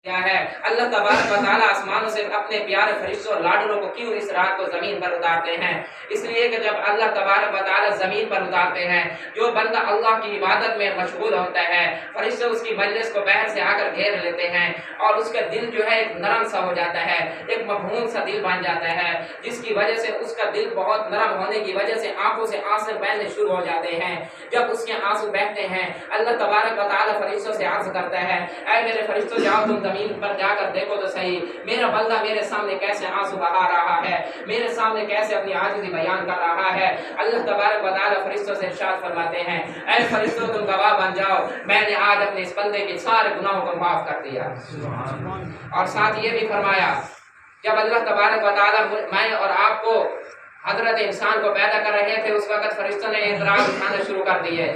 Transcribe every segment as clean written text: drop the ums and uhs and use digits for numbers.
کیا ہے اللہ تبارک و تعالیٰ آسمانوں سے اپنے پیارے فرشتوں اور لاڈلوں کو کیوں اس رات کو زمین پر اتارتے ہیں؟ اس لیے کہ جب اللہ تبارک و تعالیٰ زمین پر اتارتے ہیں، جو بندہ اللہ کی عبادت میں مشغول ہوتا ہے، فرشتے اس کی مجلس کو باہر سے آ کر گھیر لیتے ہیں اور اس کا دل جو ہے ایک نرم سا ہو جاتا ہے، ایک مبہوم سا دل بن جاتا ہے، جس کی وجہ سے اس کا دل بہت نرم ہونے کی وجہ سے آنکھوں سے آنسو بہنے شروع ہو جاتے ہیں۔ جب اس کے آنسو بہتے ہیں، اللہ تبارک و تعالیٰ فرشتوں سے عرض کرتا ہے، اے میرے فرشتوں جاؤ تم زمین پر جا کر دیکھو تو صحیح میرا بندہ میرے سامنے کیسے آنسو بہا رہا ہے، میرے سامنے کیسے اپنی عاجزی بیان کر رہا ہے۔ اللہ تبارک و تعالیٰ فرشتوں سے ارشاد فرماتے ہیں، اے فرشتوں تم گواہ بن جاؤ، میں نے آج اپنے اس بندے کے سارے گناہوں کو معاف کر دیا۔ اور ساتھ یہ بھی فرمایا، جب اللہ تبارک و تعالیٰ میں اور آپ کو حضرت انسان کو پیدا کر رہے تھے، اس وقت فرشتوں نے اعتراض اٹھانا شروع کر دیے۔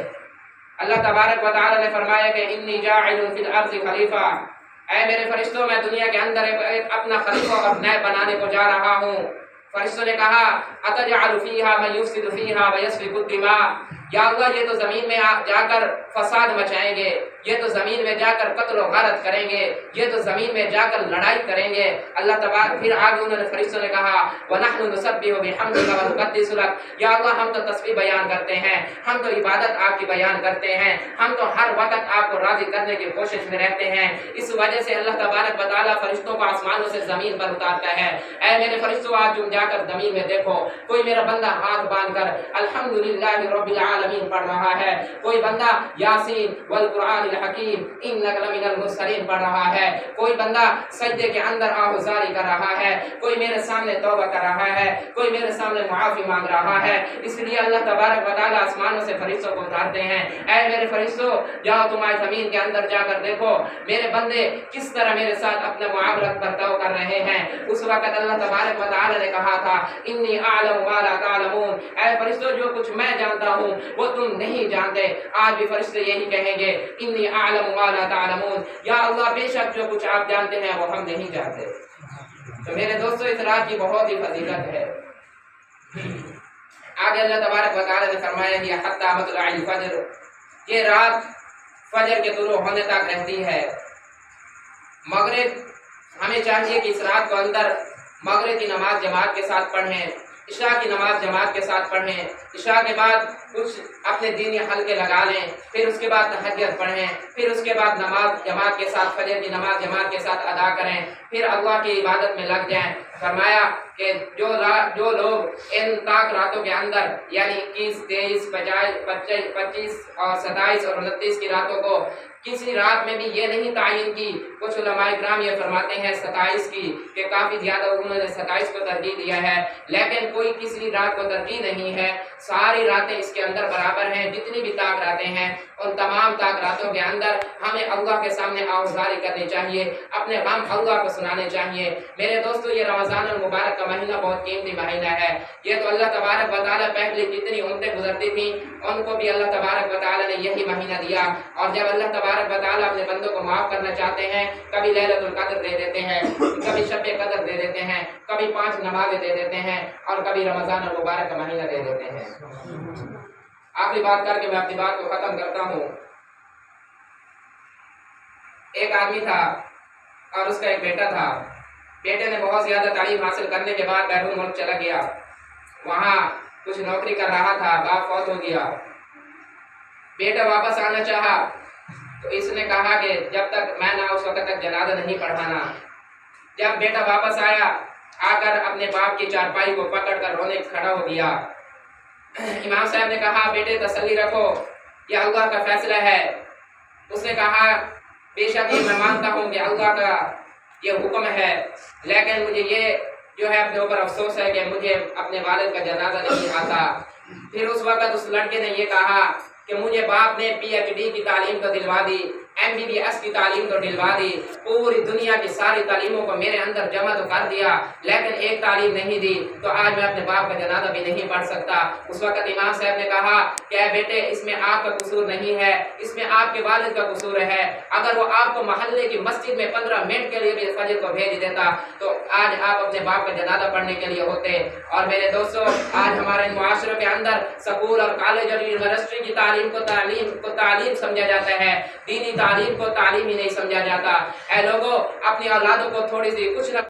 اللہ تبارک و تعالیٰ نے فرمایا کہ انی جاعل فی الارض خلیفہ، اے میرے فرشتوں میں دنیا کے اندر ایک اپنا خلیفہ اور نائب بنانے کو جا رہا ہوں۔ فرشتوں نے کہا اتجعل فیہا من یفسد فیہا ویسفک الدماء، یا اللہ یہ تو زمین میں جا کر فساد مچائیں گے، یہ تو زمین میں جا کر قتل و غارت کریں گے، یہ تو زمین میں جا کر لڑائی کریں گے۔ اللہ تبارک پھر آگے انہوں نے فرشتوں نے کہا وَنَحْنُ نُسَبِّحُ بِحَمْدِكَ وَنُقَدِّسُ لَكَ، یا اللہ ہم تو تسبیح بیان کرتے ہیں، ہم تو عبادت آپ کی بیان کرتے ہیں، ہم تو ہر وقت آپ کو راضی کرنے کی کوشش میں رہتے ہیں۔ اس وجہ سے اللہ تبارک و تعالیٰ فرشتوں کو آسمانوں سے زمین پر اتارتا ہے۔ اے میرے فرشتوں آج تم جا کر زمین میں دیکھو، کوئی میرا بندہ ہاتھ باندھ کر الحمدللہ رب العالمین پڑھ رہا ہے، کوئی بندہ یاسین والقرآن الحکیم انک لمن المرسلین پڑھ رہا ہے، کوئی بندہ سجدے کے اندر آہوزاری کر رہا ہے، کوئی میرے سامنے توبہ کر رہا ہے، کوئی میرے سامنے معافی مانگ رہا ہے۔ اس لیے اللہ تبارک و تعالیٰ آسمانوں سے فرشتوں کو اتارتے ہیں، اے میرے فرشتوں جاؤ تم آج زمین کے اندر جا کر دیکھو میرے بندے کس طرح میرے ساتھ اپنا معاملات برتاؤ کر رہے ہیں۔ اس وقت اللہ تبارک و تعالیٰ نے کہا تھا انی اعلم ما لا تعلمون، اے فرشتوں جو کچھ میں جانتا ہوں وہ تم نہیں جانتے۔ آج بھی فرشتے یہی کہیں گے انی اعلم ما لا تعلمون، یا اللہ بے شک جو کچھ آپ جانتے ہیں وہ ہم نہیں جانتے۔ تو میرے دوستو اس رات کی بہت ہی فضیلت ہے۔ آگے اللہ تبارک و تعالیٰ نے فرمایا کہ حتی مطلع الفجر، یہ رات فجر کے طلوع ہونے تک رہتی ہے۔ مغرب ہمیں چاہیے کہ اس رات کو اندر مغرب کی نماز جماعت کے ساتھ پڑھیں، عشاء کی نماز جماعت کے ساتھ پڑھیں، عشاء کے بعد کچھ اپنے دینی حلقے لگا لیں، پھر اس کے بعد تہجد پڑھیں، پھر اس کے بعد نماز جماعت کے ساتھ فجر کی نماز جماعت کے ساتھ ادا کریں، پھر اللہ کی عبادت میں لگ جائیں۔ فرمایا کہ جو لوگ ان طاق راتوں کے اندر یعنی 21، 23، 25 اور 27 اور 29 کی راتوں کو کسی رات میں بھی یہ نہیں تعین کی، کچھ علماء کرام یہ فرماتے ہیں 27 کی کہ کافی زیادہ انہوں نے 27 کو ترجیح دیا ہے، لیکن کوئی کسی رات کو ترجیح نہیں ہے، ساری راتیں اس کے اندر برابر ہیں۔ جتنی بھی طاق راتیں ہیں ان تمام طاق راتوں کے اندر ہمیں اللہ کے سامنے آوازاری کرنی چاہیے، اپنے غم اللہ کو سنانے چاہیے۔ میرے دوستو یہ رمضان المبارک کا مہینہ بہت قیمتی مہینہ ہے، یہ تو اللہ تبارک و تعالیٰ پہلے جتنی امتیں گزرتی تھیں ان کو بھی اللہ تبارک و تعالیٰ نے یہی مہینہ دیا، اور جب اللہ تبارک و تعالیٰ اپنے بندوں کو معاف کرنا چاہتے ہیں کبھی لیلۃ القدر دے دیتے ہیں، کبھی شب قدر دے دیتے ہیں، کبھی 5 نمازیں دے دیتے ہیں، اور کبھی رمضان المبارک کا مہینہ دے دیتے ہیں۔ آخری بات کر کے میں اپنی بات کو ختم کرتا ہوں۔ ایک آدمی تھا اور اس کا ایک بیٹا تھا، بیٹے نے بہت زیادہ تعلیم حاصل کرنے کے بعد بیرون ملک چلا گیا، وہاں کچھ نوکری کر رہا تھا، باپ فوت ہو گیا، بیٹا واپس آنا چاہا تو اس نے کہا کہ جب تک میں نہ اس وقت تک جنازہ نہیں پڑھانا۔ جب بیٹا واپس آیا، آ کر اپنے باپ کی چارپائی کو پکڑ کر رونے کھڑا ہو گیا۔ امام صاحب نے کہا بیٹے تسلی رکھو، یہ اللہ کا فیصلہ ہے۔ اس نے کہا بے شک میں مانتا ہوں کہ اللہ کا یہ حکم ہے، لیکن مجھے یہ جو ہے اپنے اوپر افسوس ہے کہ مجھے اپنے والد کا جنازہ نہیں آتا۔ پھر اس وقت اس لڑکے نے یہ کہا کہ مجھے باپ نے PhD کی تعلیم تو دلوا دی، MBBS کی تعلیم تو دلوا دی، پوری دنیا کی ساری تعلیموں کو میرے اندر جمع تو کر دیا، لیکن ایک تعلیم نہیں دی، تو آج میں اپنے باپ کا جنازہ بھی نہیں پڑھ سکتا۔ اس وقت امام صاحب نے کہا کہ اے بیٹے اس میں آپ کا قصور نہیں ہے، اس میں آپ کے والد کا قصور ہے۔ اگر وہ آپ کو محلے کی مسجد میں 15 منٹ کے لیے بھی فجر کو بھیج دیتا تو آج آپ اپنے باپ کا جنازہ پڑھنے کے لیے ہوتے۔ اور میرے دوستو آج ہمارے معاشرے کے اندر سکول اور کالج اور یونیورسٹی کی تعلیم کو تعلیم سمجھا جاتا ہے، دینی تعلیم کو تعلیم ہی نہیں سمجھا جاتا۔ اے لوگوں، اپنی اولادوں کو تھوڑی سی کچھ نہ